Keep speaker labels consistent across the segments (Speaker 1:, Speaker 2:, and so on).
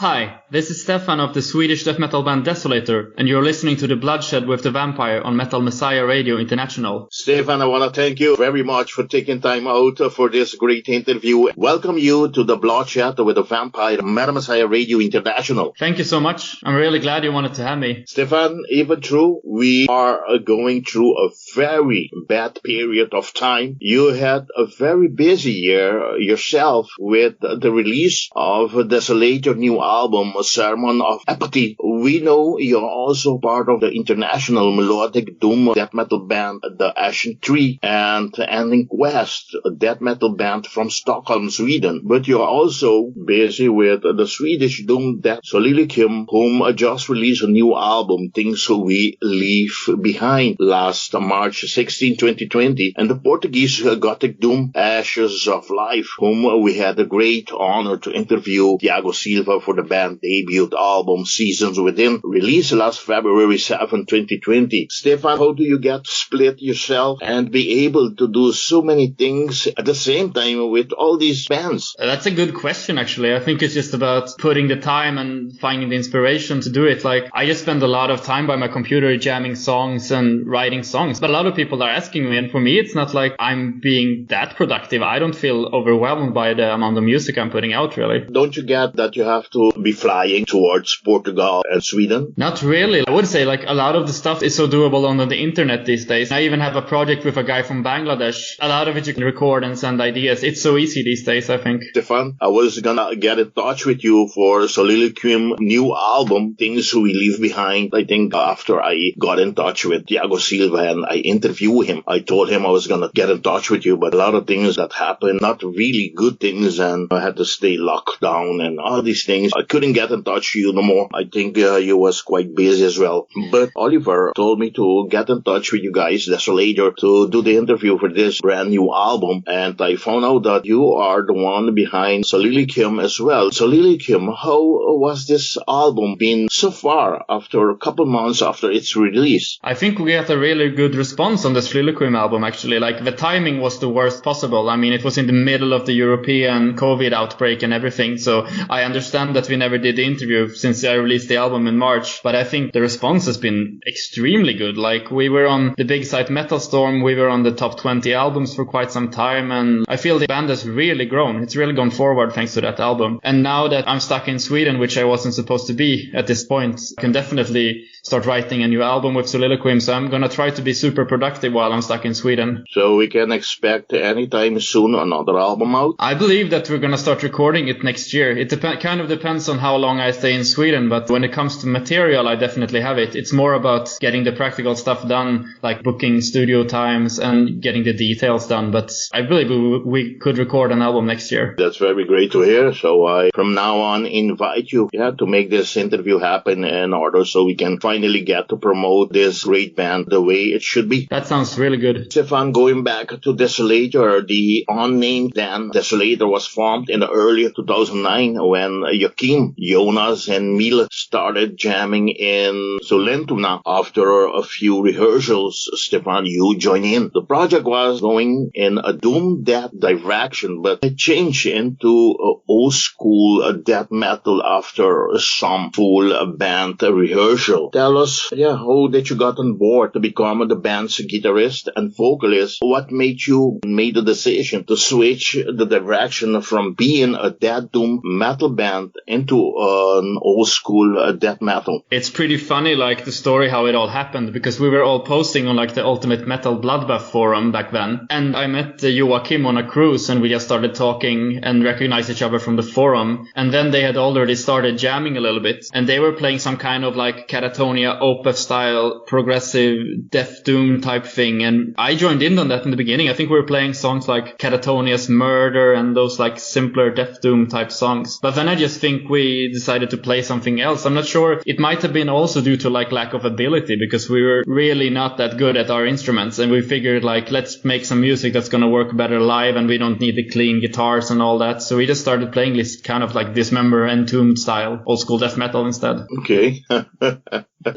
Speaker 1: Hi, this is Stefan of the Swedish death metal band Desolator, and you're listening to The Bloodshed with the Vampire on Metal Messiah Radio International.
Speaker 2: Stefan, I want to thank you very much for taking time out for this great interview. Welcome you to The Bloodshed with the Vampire on Metal Messiah Radio International.
Speaker 1: Thank you so much. I'm really glad you wanted to have me.
Speaker 2: Stefan, even true, we are going through a very bad period of time. You had a very busy year yourself with the release of Desolator new album, A Sermon of Apathy. We know you're also part of the international melodic doom death metal band, the Ashen Tree, and Ending Quest, a death metal band from Stockholm, Sweden. But you're also busy with the Swedish doom death Soliloquium, whom just released a new album, Things We Leave Behind, last March 16, 2020, and the Portuguese gothic doom Ashes of Life, whom we had the great honor to interview, Thiago Silva, for the band debut album Seasons Within, released last February 7, 2020. Stefan, how do you get to split yourself and be able to do so many things at the same time with all these bands?
Speaker 1: That's a good question, actually. I think it's just about putting the time and finding the inspiration to do it. Like, I just spend a lot of time by my computer jamming songs and writing songs, but a lot of people are asking me, and for me it's not like I'm being that productive. I don't feel overwhelmed by the amount of music I'm putting out, really.
Speaker 2: Don't you get that you have to be flying towards Portugal and Sweden?
Speaker 1: Not really. I would say like a lot of the stuff is so doable on the internet these days. I even have a project with a guy from Bangladesh. A lot of it you can record and send ideas. It's so easy these days, I think.
Speaker 2: Stefan, I was gonna get in touch with you for Soliloquium new album, Things We Leave Behind. I think after I got in touch with Thiago Silva and I interviewed him, I told him I was gonna get in touch with you, but a lot of things that happened, not really good things, and I had to stay locked down and all these things. I couldn't get in touch with you no more. I think you was quite busy as well. But Oliver told me to get in touch with you guys, Desolator, to do the interview for this brand new album. And I found out that you are the one behind Soliloquium as well. Soliloquium, how was this album been so far after a couple months after its release?
Speaker 1: I think we got a really good response on the Soliloquium album, actually. Like, the timing was the worst possible. I mean, it was in the middle of the European COVID outbreak and everything. So I understand that we never did the interview since I released the album in March, but I think the response has been extremely good. Like, we were on the big site Metal Storm, we were on the top 20 albums for quite some time, and I feel the band has really grown. It's really gone forward thanks to that album. And now that I'm stuck in Sweden, which I wasn't supposed to be at this point, I can definitely start writing a new album with Soliloquium, so I'm gonna try to be super productive while I'm stuck in Sweden.
Speaker 2: So we can expect anytime soon another album out?
Speaker 1: I believe that we're gonna start recording it next year. It kind of depends on how long I stay in Sweden, but when it comes to material, I definitely have it. It's more about getting the practical stuff done, like booking studio times and getting the details done, but I believe we could record an album next year.
Speaker 2: That's very great to hear. So I, from now on, invite you to make this interview happen in order so we can finally get to promote this great band the way it should be.
Speaker 1: That sounds really good.
Speaker 2: Stefan, going back to Desolator, the unnamed band Desolator was formed in the early 2009 when Joakim, Jonas, and Mila started jamming in Sollentuna. After a few rehearsals, Stefan, you joined in. The project was going in a doom death direction, but it changed into old school death metal after some full band rehearsal. Tell us, how did you got on board to become the band's guitarist and vocalist? What made you make the decision to switch the direction from being a death doom metal band into an old school death metal?
Speaker 1: It's pretty funny, like, the story how it all happened, because we were all posting on like the Ultimate Metal Bloodbath forum back then, and I met Joakim on a cruise, and we just started talking and recognized each other from the forum. And then they had already started jamming a little bit, and they were playing some kind of like Catatonia Opeth style progressive death doom type thing, and I joined in on that in the beginning. I think we were playing songs like Catatonia's Murder and those like simpler death doom type songs, but then I just think we decided to play something else. I'm not sure, it might have been also due to like lack of ability, because we were really not that good at our instruments, and we figured like, let's make some music that's gonna work better live, and we don't need the clean guitars and all that. So we just started playing this kind of like Dismember, Entombed style old school death metal instead.
Speaker 2: Okay.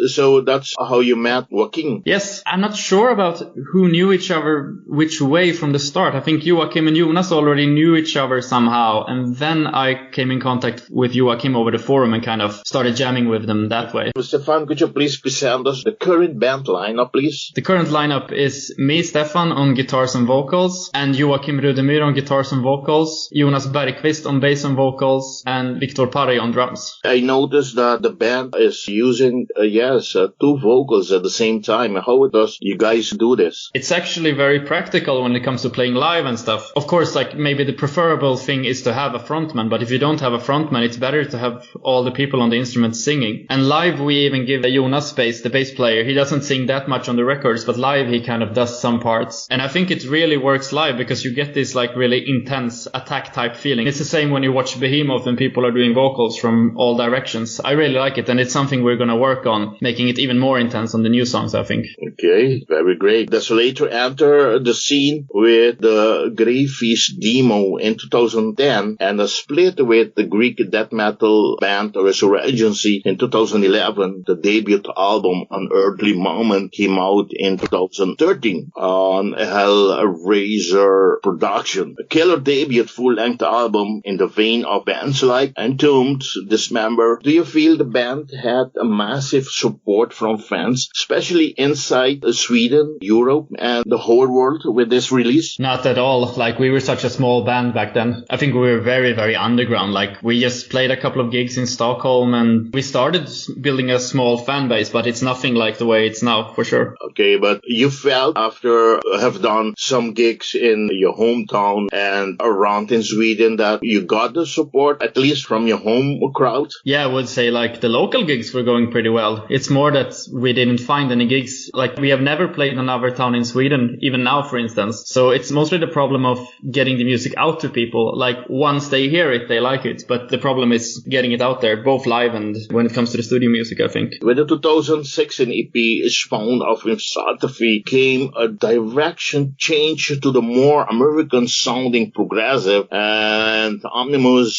Speaker 2: So that's how you met Joakim?
Speaker 1: Yes. I'm not sure about who knew each other which way from the start. I think Joakim and Jonas already knew each other somehow, and then I came in contact with Joakim over the forum and kind of started jamming with them that way.
Speaker 2: Stefan, could you please present us the current band lineup, please?
Speaker 1: The current lineup is me, Stefan, on guitars and vocals, and Joakim Rudemyr on guitars and vocals, Jonas Bergkvist on bass and vocals, and Parri on drums.
Speaker 2: I noticed that the band is using, two vocals at the same time. How does you guys do this?
Speaker 1: It's actually very practical when it comes to playing live and stuff. Of course, like maybe the preferable thing is to have a frontman, but if you don't have a frontman, it's better to have all the people on the instruments singing. And live, we even give Jonas space, the bass player. He doesn't sing that much on the records, but live he kind of does some parts. And I think it really works live because you get this like really intense attack type feeling. It's the same when you watch Behemoth and people are doing vocals from all directions. I really like it, and it's something we're going to work on, making it even more intense on the new songs, I think.
Speaker 2: Okay, very great. Desolator entered the scene with the Gravefeast demo in 2010 and a split with the Greek death metal band Resurgency in 2011. The debut album Unearthly Monument came out in 2013 on Hellthrasher Productions. A killer debut full-length album in the vein of bands like Entombed, Dismember. Do you feel the band had a massive support from fans, especially inside Sweden, Europe, and the whole world with this release?
Speaker 1: Not at all. Like, we were such a small band back then. I think we were very, very underground. Like, we just played a couple of gigs in Stockholm and we started building a small fan base, but it's nothing like the way it's now, for sure.
Speaker 2: Okay, but you felt after have done some gigs in your hometown and around in Sweden that you got the support, at least from your home crowd?
Speaker 1: Yeah, I would say like the local gigs were going pretty well. It's more that we didn't find any gigs. Like, we have never played in another town in Sweden, even now, for instance. So it's mostly the problem of getting the music out to people. Like, once they hear it, they like it. But the problem is getting it out there, both live and when it comes to the studio music, I think.
Speaker 2: With the 2016 EP Spawn of Misanthropy came a direction change to the more American-sounding progressive and omnibus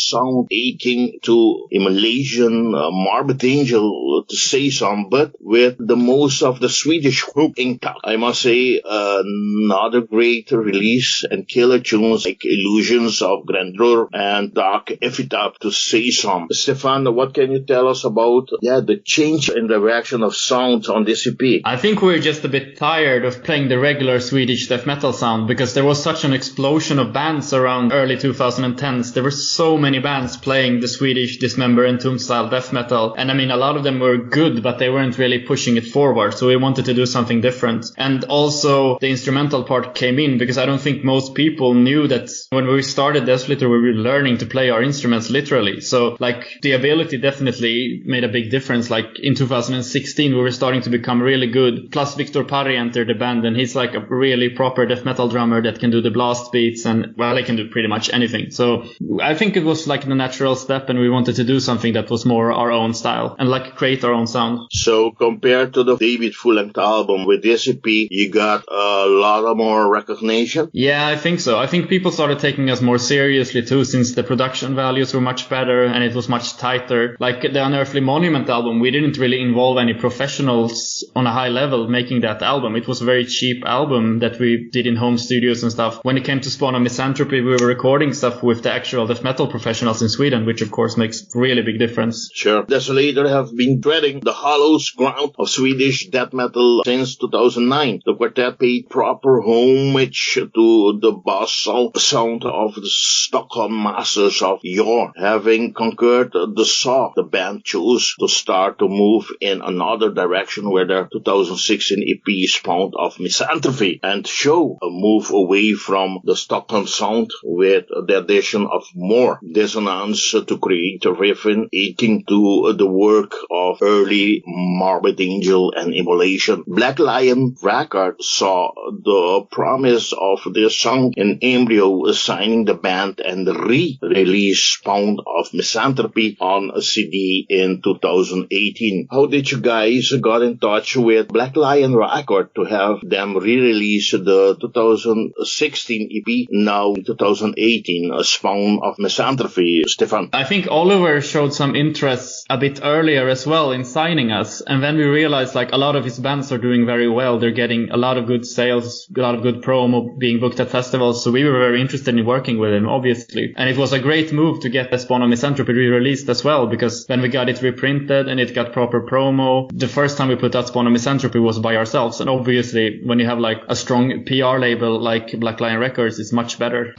Speaker 2: sound akin to Immolation, Morbid Angel, to say some, but with the most of the Swedish hook intact. I must say, another great release and killer tunes like Illusions of Grandeur and Dark Epitaph, to say some. Stefan, what can you tell us about the change in direction of sound on this EP?
Speaker 1: I think we're just a bit tired of playing the regular Swedish death metal sound because there was such an explosion of bands around early 2010s. There were so many bands playing the Swedish Dismember and Entombed style death metal, and I mean, a lot of them were good, but they weren't really pushing it forward, so we wanted to do something different. And also the instrumental part came in because I don't think most people knew that when we started Desolator we were learning to play our instruments literally. So like, the ability definitely made a big difference. Like, in 2016 we were starting to become really good, plus Parri entered the band, and he's like a really proper death metal drummer that can do the blast beats, and well, he can do pretty much anything. So I think it was like the natural step, and we wanted to do something that was more our own style and like create our own sound.
Speaker 2: So compared to the debut full-length album, with this EP you got a lot of more recognition?
Speaker 1: Yeah, I think so. I think people started taking us more seriously too, since the production values were much better and it was much tighter. Like the Unearthly Monument album, we didn't really involve any professionals on a high level making that album. It was a very cheap album that we did in home studios and stuff. When it came to Spawn of Misanthropy, we were recording stuff with the actual death metal professionals in Sweden, which of course makes really big difference.
Speaker 2: Sure. Desolator have been treading the hollow ground of Swedish death metal since 2009. The quartet paid proper homage to the basal sound of the Stockholm masters of yore. Having conquered the saw, the band chose to start to move in another direction with their 2016 EP Spawn of Misanthropy, and show a move away from the Stockholm sound with the addition of more dissonance to create a riffing akin to the work of early Morbid Angel and Immolation. Black Lion Records saw the promise of their song in embryo, signing the band and re-release Spawn of Misanthropy on a CD in 2018. How did you guys got in touch with Black Lion Records to have them re-release the 2016 EP now in 2018, Spawn of Misanthropy? Misanthropy, Stefan?
Speaker 1: I think Oliver showed some interest a bit earlier as well in signing us. And then we realized like a lot of his bands are doing very well. They're getting a lot of good sales, a lot of good promo, being booked at festivals. So we were very interested in working with him, obviously. And it was a great move to get the Spawn of Misanthropy re-released as well, because then we got it reprinted and it got proper promo. The first time we put out Spawn of Misanthropy was by ourselves. And obviously when you have like a strong PR label like Black Lion Records, it's much better.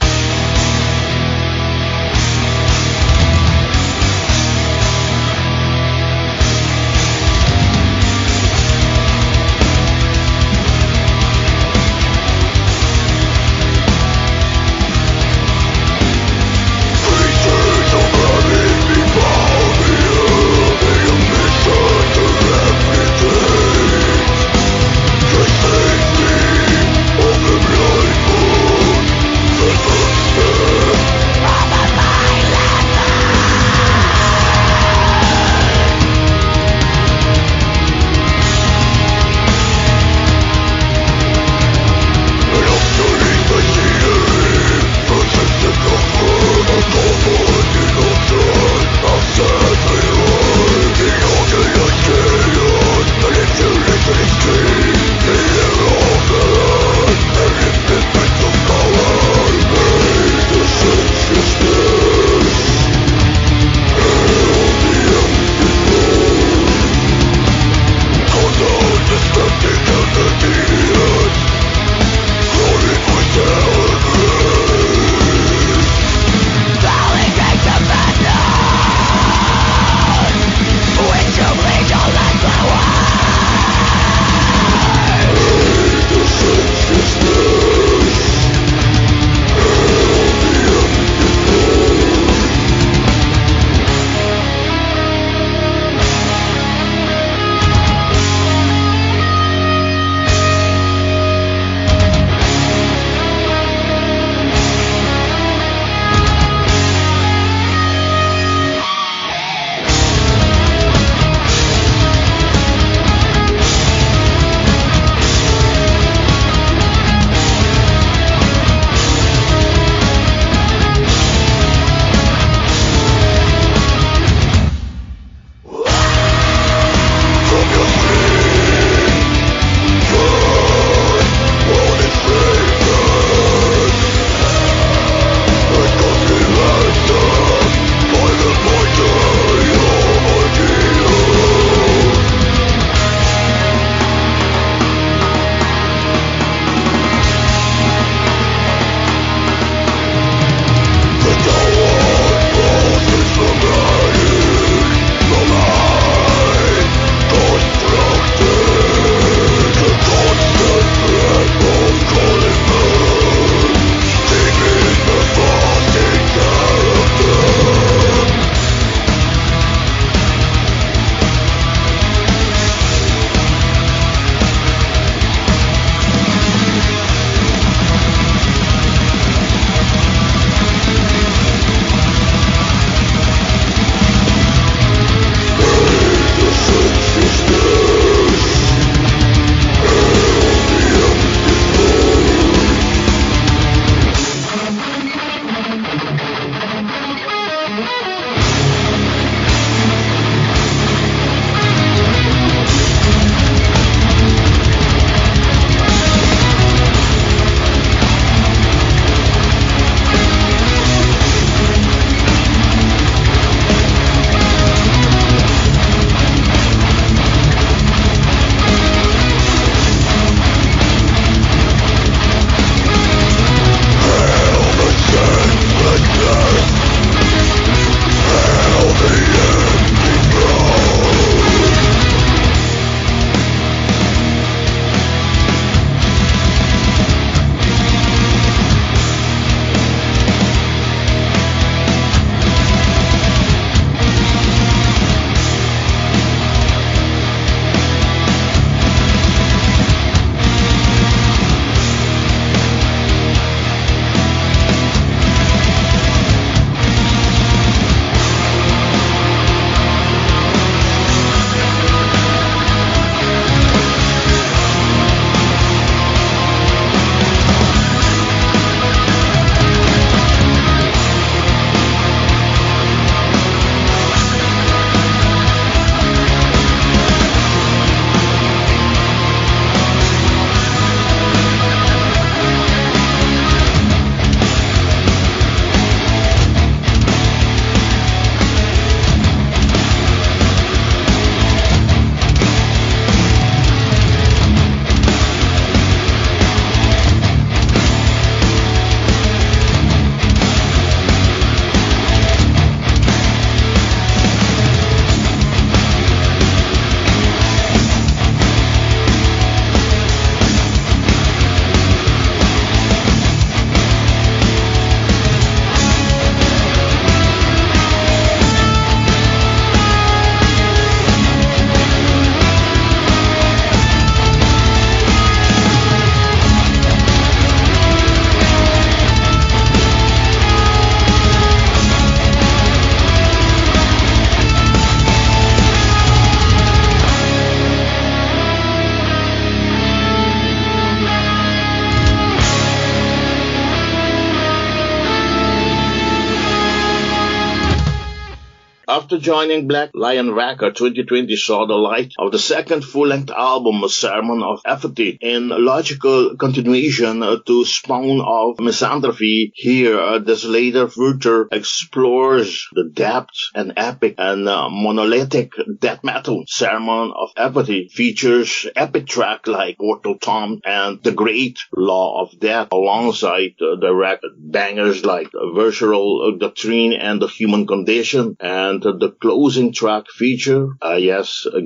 Speaker 2: After joining Black Lion Records, 2020 saw the light of the second full-length album, Sermon of Apathy, in logical continuation to Spawn of Misanthropy. Here, Desolator further explores the depth and epic and monolithic death metal. Sermon of Apathy features epic tracks like Portal Tomb and The Great Law of Death, alongside direct bangers like Adversarial Doctrine and The Human Condition. And the closing track feature, a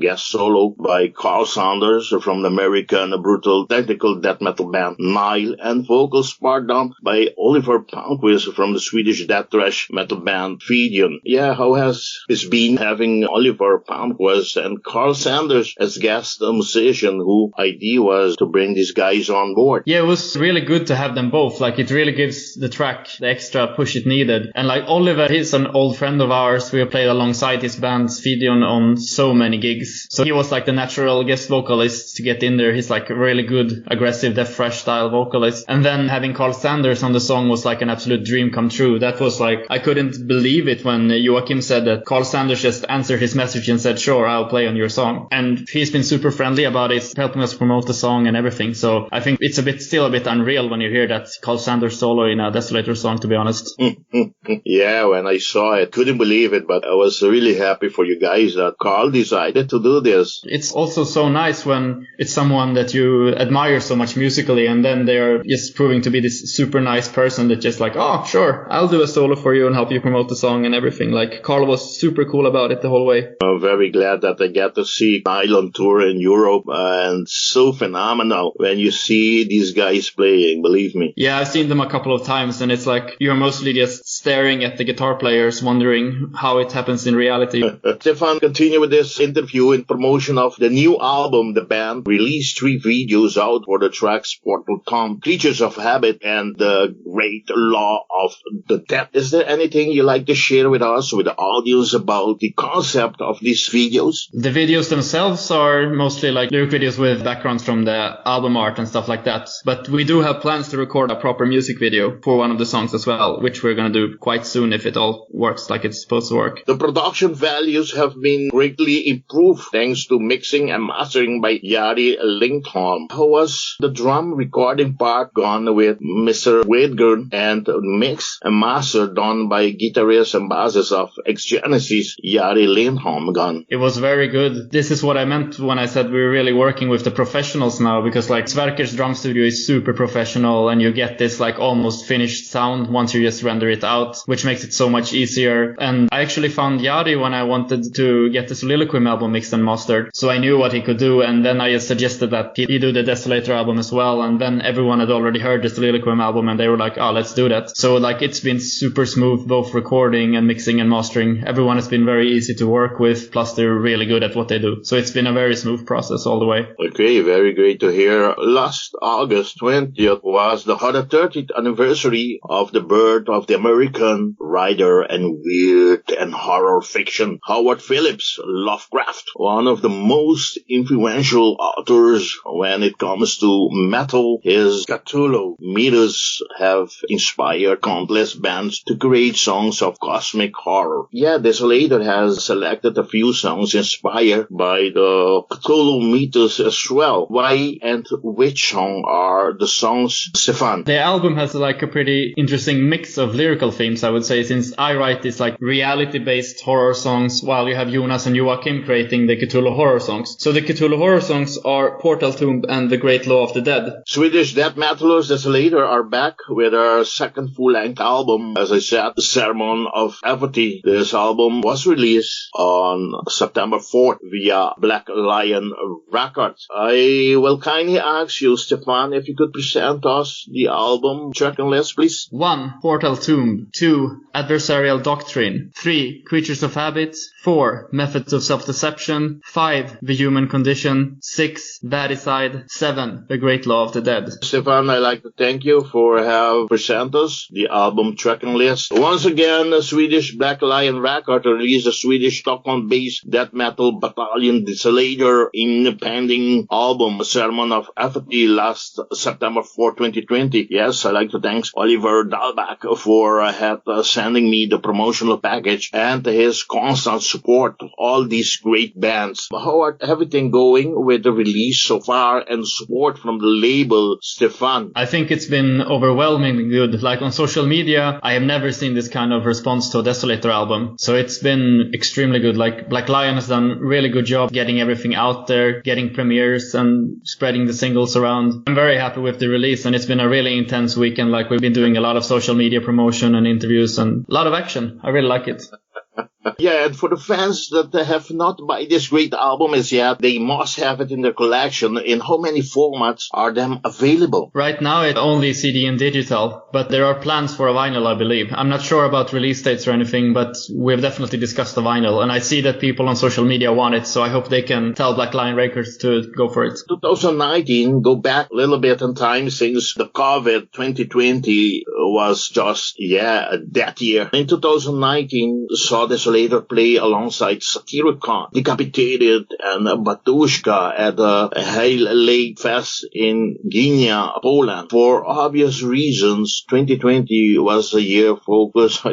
Speaker 2: guest solo by Carl Sanders from the American brutal technical death metal band Nile, and vocals part done by Oliver Palmquist from the Swedish death thrash metal band Fidion. Yeah, how has it been having Oliver Palmquist and Carl Sanders as guest musician, who idea was to bring these guys on board?
Speaker 1: Yeah, it was really good to have them both. Like, it really gives the track the extra push it needed. And like, Oliver, he's an old friend of ours. We played alongside his band Fidion on so many gigs. So he was like the natural guest vocalist to get in there. He's like a really good, aggressive death thrash style vocalist. And then having Carl Sanders on the song was like an absolute dream come true. That was like, I couldn't believe it when Joakim said that Carl Sanders just answered his message and said, sure, I'll play on your song. And he's been super friendly about it, helping us promote the song and everything. So I think it's still a bit unreal when you hear that Carl Sanders solo in a Desolator song, to be honest.
Speaker 2: Yeah, when I saw it, couldn't believe it, but I was really happy for you guys that Carl decided to do this.
Speaker 1: It's also so nice when it's someone that you admire so much musically, and then they're just proving to be this super nice person that just like, oh, sure, I'll do a solo for you and help you promote the song and everything. Like, Carl was super cool about it the whole way.
Speaker 2: I'm very glad that I get to see Nile on tour in Europe, and so phenomenal when you see these guys playing, believe me.
Speaker 1: Yeah, I've seen them a couple of times, and it's like you're mostly just staring at the guitar players, wondering how it happens in reality.
Speaker 2: Stefan, continue with this interview in promotion of the new album. The band released 3 videos out for the tracks Portal Tomb, Creatures of Habit, and The Great Law of the Death. Is there anything you like to share with us, with the audience, about the concept of these videos?
Speaker 1: The videos themselves are mostly like lyric videos with backgrounds from the album art and stuff like that. But we do have plans to record a proper music video for one of the songs as well, which we're going to do quite soon if it all works like it's supposed to work.
Speaker 2: The production values have been greatly improved thanks to mixing and mastering by Jari Lindholm. How was the drum recording part gone with Mr. Wadgern, and mix and master done by guitarist and bassist of Ex-Genesis, Jari Lindholm gone?
Speaker 1: It was very good. This is what I meant when I said we're really working with the professionals now, because like Sverker's drum studio is super professional, and you get this like almost finished sound once you just render it out, which makes it so much easier. And I actually found Jari when I wanted to get the Soliloquy album mixed and mastered, so I knew what he could do, and then I just suggested that he do the Desolator album as well, and then everyone had already heard the Soliloquy album and they were like, oh, let's do that. So like it's been super smooth, both recording and mixing and mastering. Everyone has been very easy to work with, plus they're really good at what they do. So it's been a very smooth process all the way.
Speaker 2: Okay, very great to hear. Last August 20th was the 130th anniversary of the birth of the American writer and weird and horror fiction Howard Phillips Lovecraft, one of the most influential authors when it comes to metal. His Cthulhu mythos have inspired countless bands to create songs of cosmic horror. Yeah, Desolator has selected a few songs inspired by the Cthulhu mythos as well. Why and which song are the songs, Stefan?
Speaker 1: The album has like a pretty interesting mix of lyrical themes, I would say, since I write these like reality-based horror songs while you have Jonas and Joakim creating the Cthulhu horror songs. So the Cthulhu horror songs are Portal Tomb and The Great Law of the Dead.
Speaker 2: Swedish death metalers Desolator are back with their second full-length album, as I said, Sermon of Apathy. This album was released on September 4th via Black Lion Records. I will kindly ask you, Stefan, if you could present us the album tracking list, please.
Speaker 1: 1. Portal Tomb. 2. Adversarial Doctrine. 3. Creatures of Habit. 4. Methods of Self-Deception. 5. The Human Condition. 6. Vaticide. 7. The Great Law of the Dead.
Speaker 2: Stefan, I'd like to thank you for having presented us the album tracking list. Once again, the Swedish Black Lion Records released a Swedish Stockholm-based death metal battalion Desolator independent album Sermon of Apathy last September 4, 2020. Yes, I'd like to thank Oliver Dahlbach for sending me the promotional package, and and his constant support to all these great bands. How are everything going with the release so far and support from the label, Stefan?
Speaker 1: I think it's been overwhelmingly good. Like on social media, I have never seen this kind of response to a Desolator album. So it's been extremely good. Like Black Lion has done a really good job getting everything out there, getting premieres and spreading the singles around. I'm very happy with the release, and it's been a really intense weekend. Like we've been doing a lot of social media promotion and interviews and a lot of action. I really like it.
Speaker 2: Yeah, and for the fans that have not bought this great album as yet, they must have it in their collection. In how many formats are them available?
Speaker 1: Right now it's only CD and digital, but there are plans for a vinyl, I believe. I'm not sure about release dates or anything, but we've definitely discussed the vinyl, and I see that people on social media want it, so I hope they can tell Black Lion Records to go for it.
Speaker 2: 2019, go back a little bit in time since the COVID 2020 was just, that year. In 2019, saw Desolator play alongside Satyricon, Decapitated, and Batushka at the Hellthrasher in Gdynia, Poland. For obvious reasons, 2020 was a year focused,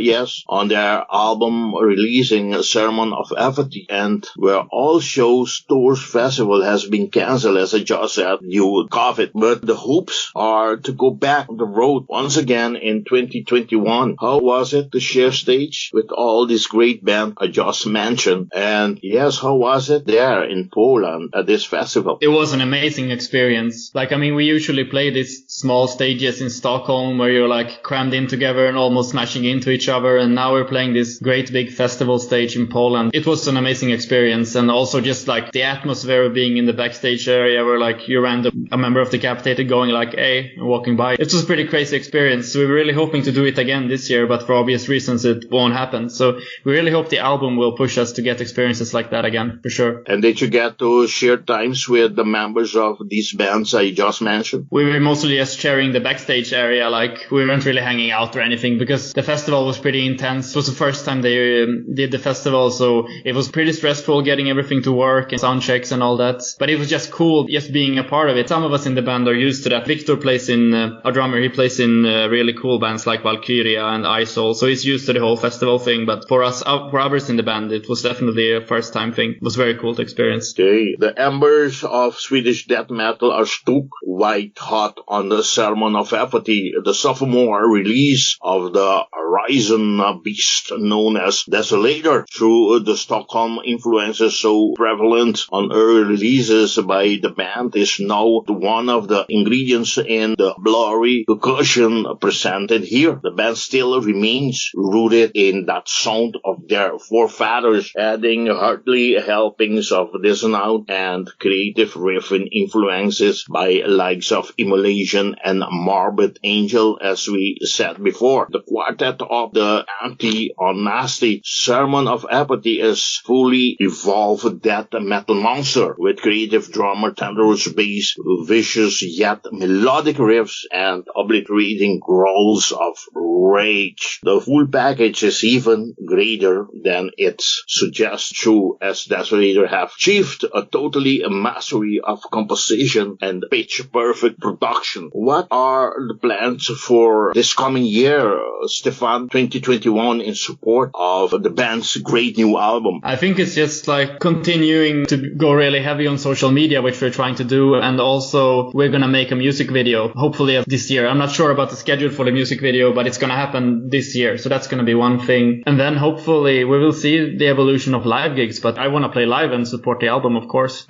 Speaker 2: on their album releasing Sermon of Apathy, and where all shows, tours, festival has been cancelled, as I just said, due to COVID. But the hopes are to go back on the road once again in 2021. How was it to share stage with all these great bands I just mentioned? And yes, how was it there in Poland at this festival?
Speaker 1: It was an amazing experience. We usually play these small stages in Stockholm where you're like crammed in together and almost smashing into each other, and now we're playing this great big festival stage in Poland. It was an amazing experience, and also just like the atmosphere of being in the backstage area where like you ran a member of Decapitated going like, hey, and walking by. It was a pretty crazy experience. So we were really hoping to do it again this year, but for obvious reasons it won't happen. So we really hope the album will push us to get experiences like that again, for sure.
Speaker 2: And did you get to share times with the members of these bands I just mentioned?
Speaker 1: We were mostly just sharing the backstage area, like we weren't really hanging out or anything because the festival was pretty intense. It was the first time they did the festival, so it was pretty stressful getting everything to work and sound checks and all that. But it was just cool just being a part of it. Some of us in the band are used to that. Victor plays in, our drummer, he plays in really cool bands like Valkyria and Isol, so he's used to the whole festival thing. But for us, for others in the band, it was definitely a first time thing. It was very cool to experience.
Speaker 2: Okay, the embers of Swedish death metal are stuck white hot on the Sermon of Apathy, the sophomore release of the Horizon beast known as Desolator. Through the Stockholm influences so prevalent on early releases by the band is now one of the ingredients in the blurry percussion presented here. The band still remains rooted in that sound of their forefathers, adding heartily helpings of dissonance and creative riffing influences by likes of Immolation and Morbid Angel, as we said before. The quartet of the anti-nasty Sermon of Apathy is fully evolved death metal monster with creative drummer, thunderous bass, vicious yet melodic riffs, and obliterating growls of rage. The full package is even greater than it suggests, true, as Desolator have achieved a totally mastery of composition and pitch-perfect production. What are the plans for this coming year, Stefan, 2021, in support of the band's great new album?
Speaker 1: I think it's just like continuing to go really heavy on social media, which we're trying to do, and also we're gonna make a music video, hopefully this year. I'm not sure about the schedule for the music video, but it's gonna happen this year, so that's gonna be one thing. And then hopefully we will see the evolution of live gigs, but I want to play live and support the album, of course.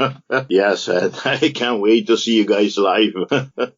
Speaker 2: Yes, I can't wait to see you guys live.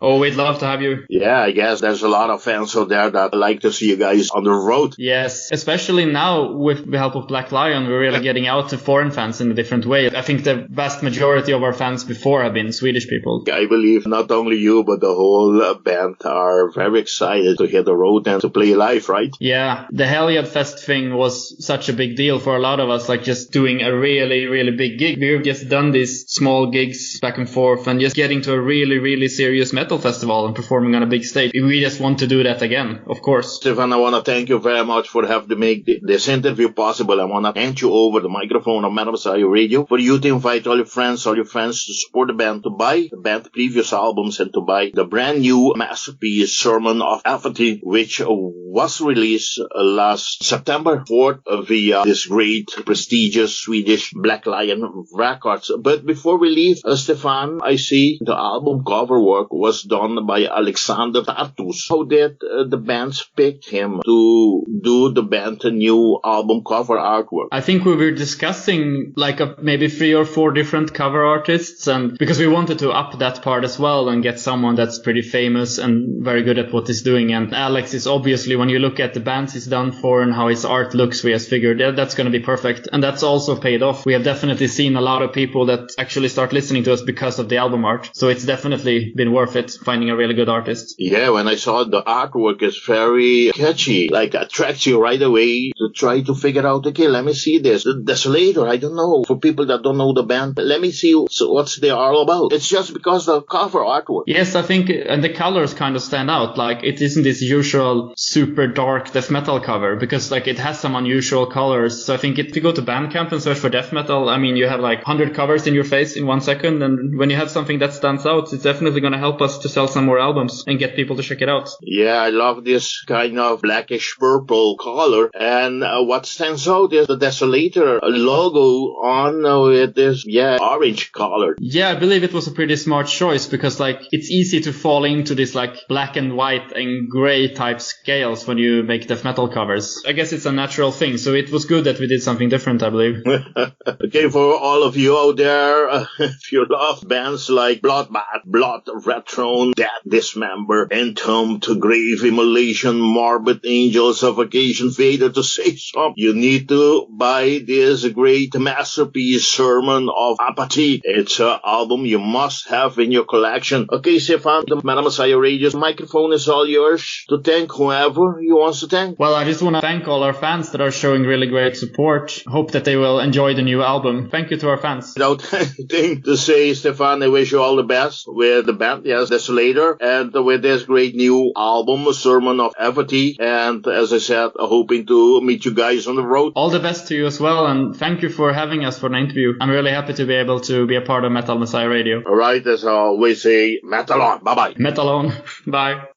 Speaker 1: Oh, we'd love to have you.
Speaker 2: Yeah, I guess there's a lot of fans out there that like to see you guys on the road.
Speaker 1: Yes, especially now with the help of Black Lion, we're really getting out to foreign fans in a different way. I think the vast majority of our fans before have been Swedish people.
Speaker 2: I believe not only you, but the whole band are very excited to hit the road and to play live, right?
Speaker 1: Yeah, the Hellthrasher Fest thing was such a big deal for a lot of us, like just doing a really, really big gig. We've just done these small gigs back and forth and just getting to a really, really serious metal festival and performing on a big stage. We just want to do that again, of course.
Speaker 2: Stefan, I want to thank you very much for having to make this interview possible. I want to hand you over the microphone of Adversarial Radio for you to invite all your friends to support the band, to buy the band's previous albums, and to buy the brand new masterpiece Sermon of Apathy, which was released last September 4th of via this great, prestigious Swedish Black Lion Records. But before we leave, Stefan, I see the album cover work was done by Alexander Tartus. How did the bands pick him to do the band's new album cover artwork?
Speaker 1: I think we were discussing like maybe 3 or 4 different cover artists, and because we wanted to up that part as well and get someone that's pretty famous and very good at what he's doing. And Alex is obviously, when you look at the bands he's done for and how his art looks, we just figured that's going to be perfect. And that's also paid off. We have definitely seen a lot of people that actually start listening to us because of the album art. So it's definitely been worth it finding a really good artist.
Speaker 2: Yeah, when I saw the artwork, it's very catchy, like attracts you right away to try to figure out, okay, let me see this. The Desolator, I don't know. For people that don't know the band, let me see what's they all about. It's just because the cover artwork.
Speaker 1: Yes, I think, and the colors kind of stand out. Like, it isn't this usual super dark death metal cover, because like it has some unusual colors. So I think if you go to Bandcamp and search for death metal, I mean, you have like 100 covers in your face in 1 second. And when you have something that stands out, it's definitely going to help us to sell some more albums and get people to check it out.
Speaker 2: Yeah, I love this kind of blackish purple color. And what stands out is the Desolator logo on with this, orange color.
Speaker 1: Yeah, I believe it was a pretty smart choice, because like it's easy to fall into this like black and white and gray type scales when you make death metal covers. I guess it's a natural thing, so it was good that we did something different, I believe.
Speaker 2: Okay, for all of you out there, if you love bands like Bloodbath, Blood, Red Throne, Death, Dismember, Entombed, Grave, Immolation, Morbid Angel, Suffocation, Vader, to say some, you need to buy this great masterpiece, Sermon of Apathy. It's an album you must have in your collection. Okay, Stefan, the Metal Messiah Radio's microphone is all yours to thank whoever you want to thank.
Speaker 1: Well, I just want to thank all our fans that are showing really great support. Hope that they will enjoy the new album. Thank you to our fans.
Speaker 2: Without anything to say, Stefan, I wish you all the best with the band, yes, Desolator, and with this great new album, Sermon of Apathy. And as I said, hoping to meet you guys on the road.
Speaker 1: All the best to you as well, and thank you for having us for an interview. I'm really happy to be able to be a part of Metal Messiah Radio.
Speaker 2: All right, as I always say, metal on. Bye-bye.
Speaker 1: Metal on. Bye.